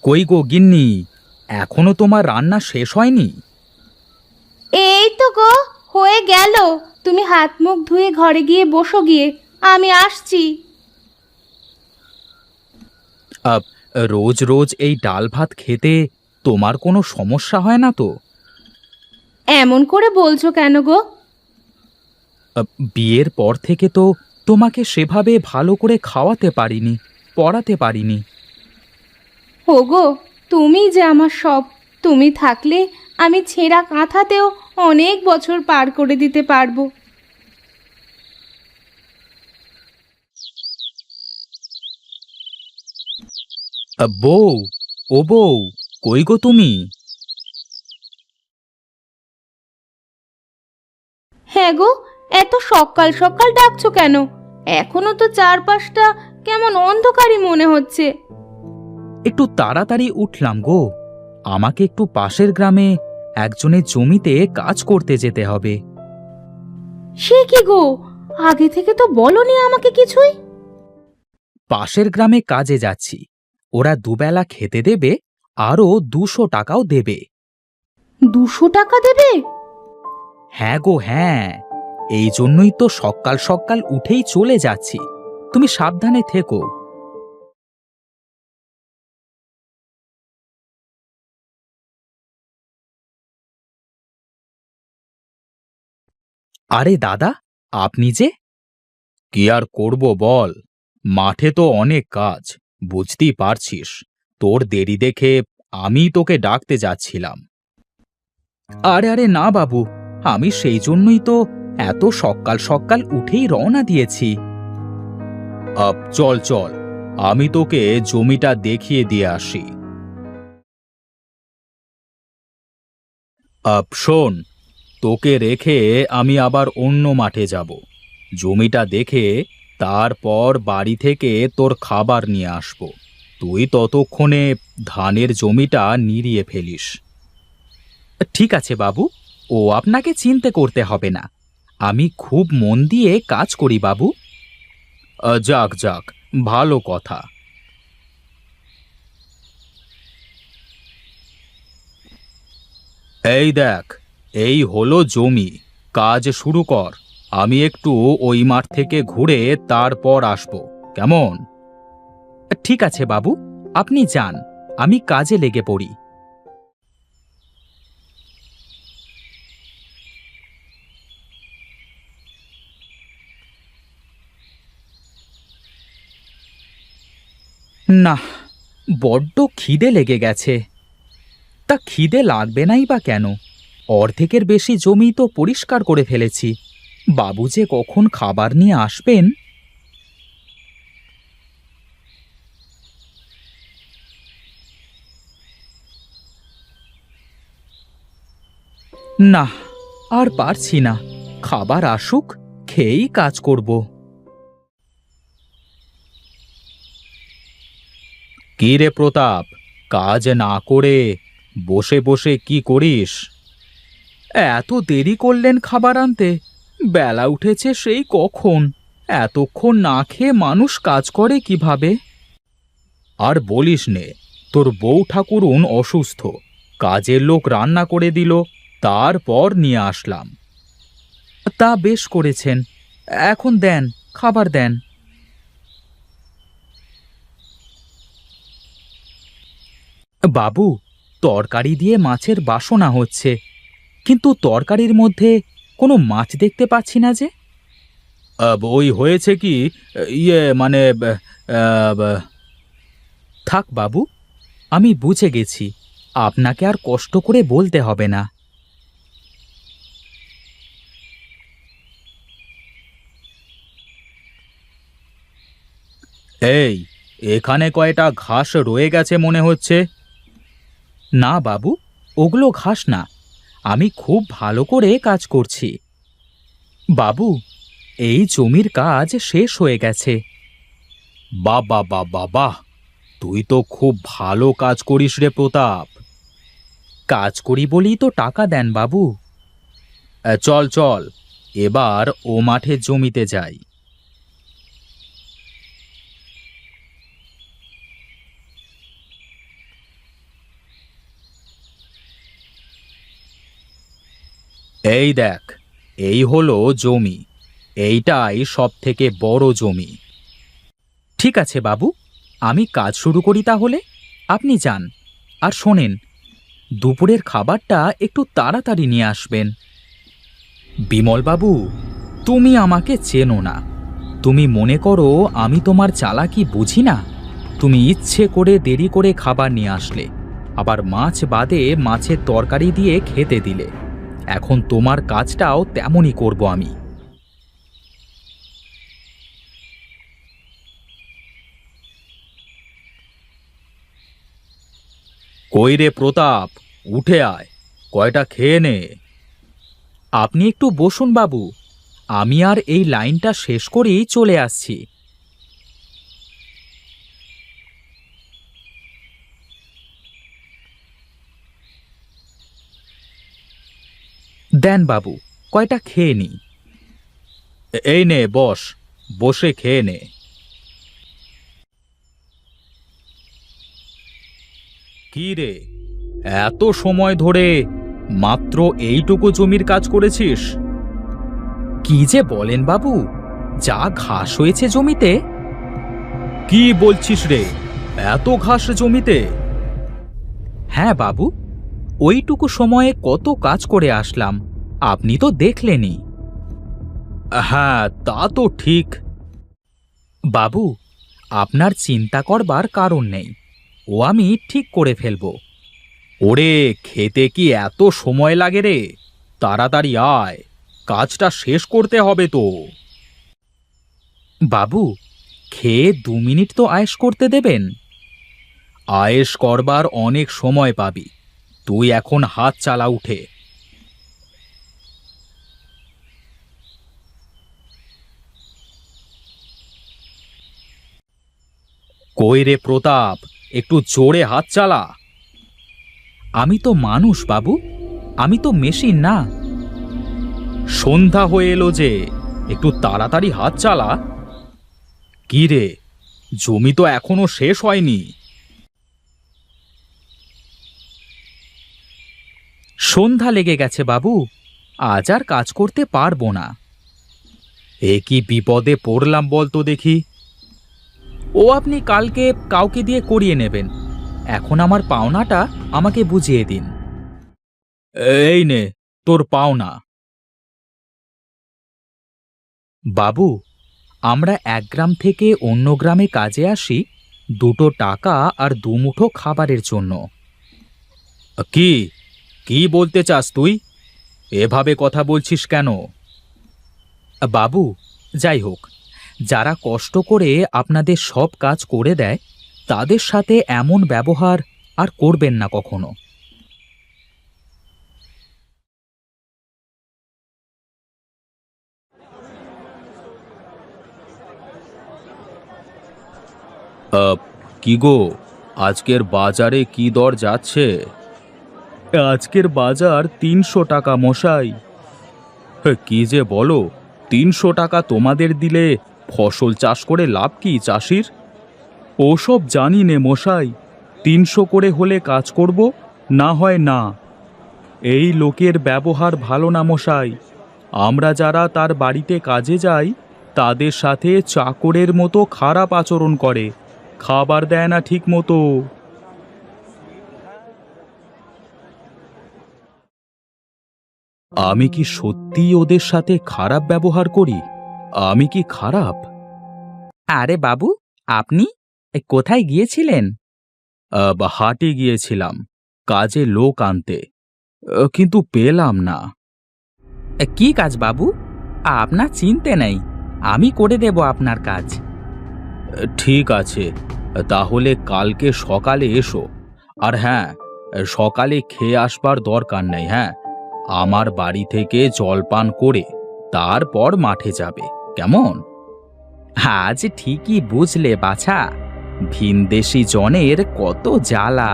কই গো গিন্নি, এখনো তোমার রান্না শেষ হয়নি? এই তো গো, হয়ে গেল। তুমি হাত মুখ ধুয়ে ঘরে গিয়ে বসো গিয়ে, আমি আসছি। আব, রোজ রোজ এই ডাল ভাত খেতে তোমার কোনো সমস্যা হয় না তো? এমন করে বলছো কেন গো? বিয়ের পর থেকে তো তোমাকে সেভাবে ভালো করে খাওয়াতে পারিনি, পড়াতে পারিনি। ওগো, তুমি যে আমার সব। তুমি থাকলে আমি ছেঁড়া কাঁথাতেও অনেক বছর পার করে দিতে পারবো। বউ, ও বউ, কই গো তুমি? হ্যাঁ গো, এত সকাল সকাল ডাকছো কেন? এখনো তো চারপাশটা কেমন অন্ধকারই মনে হচ্ছে। একটু তাড়াতাড়ি উঠলাম গো। আমাকে একটু পাশের গ্রামে একজনের জমিতে কাজ করতে যেতে হবে। সে কি গো, আগে থেকে তো বলনি আমাকে কিছুই। পাশের গ্রামে কাজে যাচ্ছি, ওরা দুবেলা খেতে দেবে, আরও 200 টাকাও দেবে। 200 টাকা দেবে? হ্যাঁ গো হ্যাঁ, এই জন্যই তো সকাল সকাল উঠেই চলে যাচ্ছি। তুমি সাবধানে থেকো। আরে দাদা, আপনি যে? কি আর করব বল, মাঠে তো অনেক কাজ, বুঝতেই পারছিস। তোর দেরি দেখে আমি তোকে ডাকতে যাচ্ছিলাম। আরে আরে না বাবু, আমি সেই জন্যই তো এত সকাল সকাল উঠেই রওনা দিয়েছি। চল চল, আমি তোকে জমিটা দেখিয়ে দিয়ে আসি। শোন, তোকে রেখে আমি আবার অন্য মাঠে যাব। জমিটা দেখে তারপর বাড়ি থেকে তোর খাবার নিয়ে আসব। তুই ততক্ষণে ধানের জমিটা নিড়িয়ে ফেলিস। ঠিক আছে বাবু, ও আপনাকে চিন্তা করতে হবে না। আমি খুব মন দিয়ে কাজ করি বাবু। যাক যাক, ভালো কথা। এই দেখ, এই হলো জমি, কাজ শুরু কর। আমি একটু ওই মাঠ থেকে ঘুরে তারপর আসব, কেমন? ঠিক আছে বাবু, আপনি যান, আমি কাজে লেগে পড়ি। না, বড্ড খিদে লেগে গেছে। তা খিদে লাগবে নাই বা কেন? অর্ধেকের বেশি জমি তো পরিষ্কার করে ফেলেছি। বাবু যে কখন খাবার নিয়ে আসবেন! না, আর পারছি না। খাবার আসুক, খেয়েই কাজ করব। কি রে প্রতাপ, কাজ না করে বসে বসে কি করিস? এত দেরি করলেন খাবার আনতে? বেলা উঠেছে সেই কখন। এতক্ষণ না খেয়ে মানুষ কাজ করে কিভাবে? আর বলিস নে, তোর বউ ঠাকুরুন অসুস্থ, কাজের লোক রান্না করে দিল, তারপর নিয়ে আসলাম। তা বেশ করেছেন। এখন দেন, খাবার দেন। বাবু, তরকারি দিয়ে মাছের বাসনা হচ্ছে, কিন্তু তরকারির মধ্যে কোনো মাছ দেখতে পাচ্ছি না যে। ওই হয়েছে কি, ইয়ে মানে থাক বাবু, আমি বুঝে গেছি। আপনাকে আর কষ্ট করে বলতে হবে না। এই, এখানে কয়টা ঘাস রয়ে গেছে মনে হচ্ছে। না বাবু, ওগুলো ঘাস না, আমি খুব ভালো করে কাজ করছি। বাবু, এই জমির কাজ শেষ হয়ে গেছে। বাবা বাবা বাহ, তুই তো খুব ভালো কাজ করিস রে প্রতাপ। কাজ করি বলেই তো টাকা দেন বাবু। চল চল, এবার ও মাঠের জমিতে যাই। এই দেখ, এই হলো জমি। এইটাই সব থেকে বড় জমি। ঠিক আছে বাবু, আমি কাজ শুরু করি তাহলে। আপনি যান। আর শোনেন, দুপুরের খাবারটা একটু তাড়াতাড়ি নিয়ে আসবেন। বিমলবাবু, তুমি আমাকে চেনো না। তুমি মনে করো আমি তোমার চালাকি বুঝি না। তুমি ইচ্ছে করে দেরি করে খাবার নিয়ে আসলে, আবার মাছ বাদে মাছের তরকারি দিয়ে খেতে দিলে। এখন তোমার কাজটাও তেমনই করব আমি। কই রে প্রতাপ, উঠে আয়, কয়টা খেয়ে নে। আপনি একটু বসুন বাবু, আমি আর এই লাইনটা শেষ করেই চলে আসছি। দেন বাবু, কয়টা খেয়ে নি। এই নে বস, বসে খেয়ে নে। কি রে, এত সময় ধরে মাত্র এইটুকু জমির কাজ করেছিস? কি যে বলেন বাবু, যা ঘাস হয়েছে জমিতে। কি বলছিস রে, এত ঘাস জমিতে? হ্যাঁ বাবু, ওইটুকু সময়ে কত কাজ করে আসলাম, আপনি তো দেখলেনই। হ্যাঁ, তা তো ঠিক। বাবু, আপনার চিন্তা করবার কারণ নেই, ও আমি ঠিক করে ফেলব। ওরে, খেতে কি এত সময় লাগে রে? তাড়াতাড়ি আয়, কাজটা শেষ করতে হবে তো। বাবু, খেয়ে 2 মিনিট তো আয়েশ করতে দেবেন। আয়েশ করবার অনেক সময় পাবি, তুই এখন হাত চালা উঠে। কই রে প্রতাপ, একটু জোরে হাত চালা। আমি তো মানুষ বাবু, আমি তো মেশিন না। সন্ধ্যা হয়ে এলো যে, একটু তাড়াতাড়ি হাত চালা। কি রে, জমি তো এখনো শেষ হয়নি। সন্ধ্যা লেগে গেছে বাবু, আজ আর কাজ করতে পারবো না। এ কি বিপদে পড়লাম বলতো দেখি। ও আপনি কালকে কাউকে দিয়ে করিয়ে নেবেন, এখন আমার পাওনাটা আমাকে বুঝিয়ে দিন। এই নে তোর পাওনা। বাবু, আমরা এক গ্রাম থেকে অন্য গ্রামে কাজে আসি 2টো টাকা আর 2 মুঠো খাবারের জন্য। কি কি বলতে চাস তুই? এভাবে কথা বলছিস কেন? বাবু, যাই হোক, যারা কষ্ট করে আপনাদের সব কাজ করে দেয়, তাদের সাথে এমন ব্যবহার আর করবেন না কখনো। কি গো, আজকের বাজারে কি দর যাচ্ছে? আজকের বাজার 300 টাকা মশাই। কি যে বলো, 300 টাকা তোমাদের দিলে ফসল চাষ করে লাভ কি চাষির? ওসব জানি নে মশাই, 300 করে হলে কাজ করব, না হয় না। এই লোকের ব্যবহার ভালো না মশাই। আমরা যারা তার বাড়িতে কাজে যাই, তাদের সাথে চাকরের মতো খারাপ আচরণ করে, খাবার দেয় না ঠিক মতো। আমি কি সত্যিই ওদের সাথে খারাপ ব্যবহার করি? আমি কি খারাপ? আরে বাবু, আপনি কোথায় গিয়েছিলেন? হাটে গিয়েছিলাম কাজে লোক আনতে, কিন্তু পেলাম না। কি কাজ বাবু? আপনার চিনতে নেই, আমি করে দেব আপনার কাজ। ঠিক আছে, তাহলে কালকে সকালে এসো। আর হ্যাঁ, সকালে খেয়ে আসবার দরকার নেই। হ্যাঁ, আমার বাড়ি থেকে জলপান করে তারপর মাঠে যাবে, কেমন? আজ ঠিকই বুঝলে বাছা, ভিনদেশি জনের কত জ্বালা।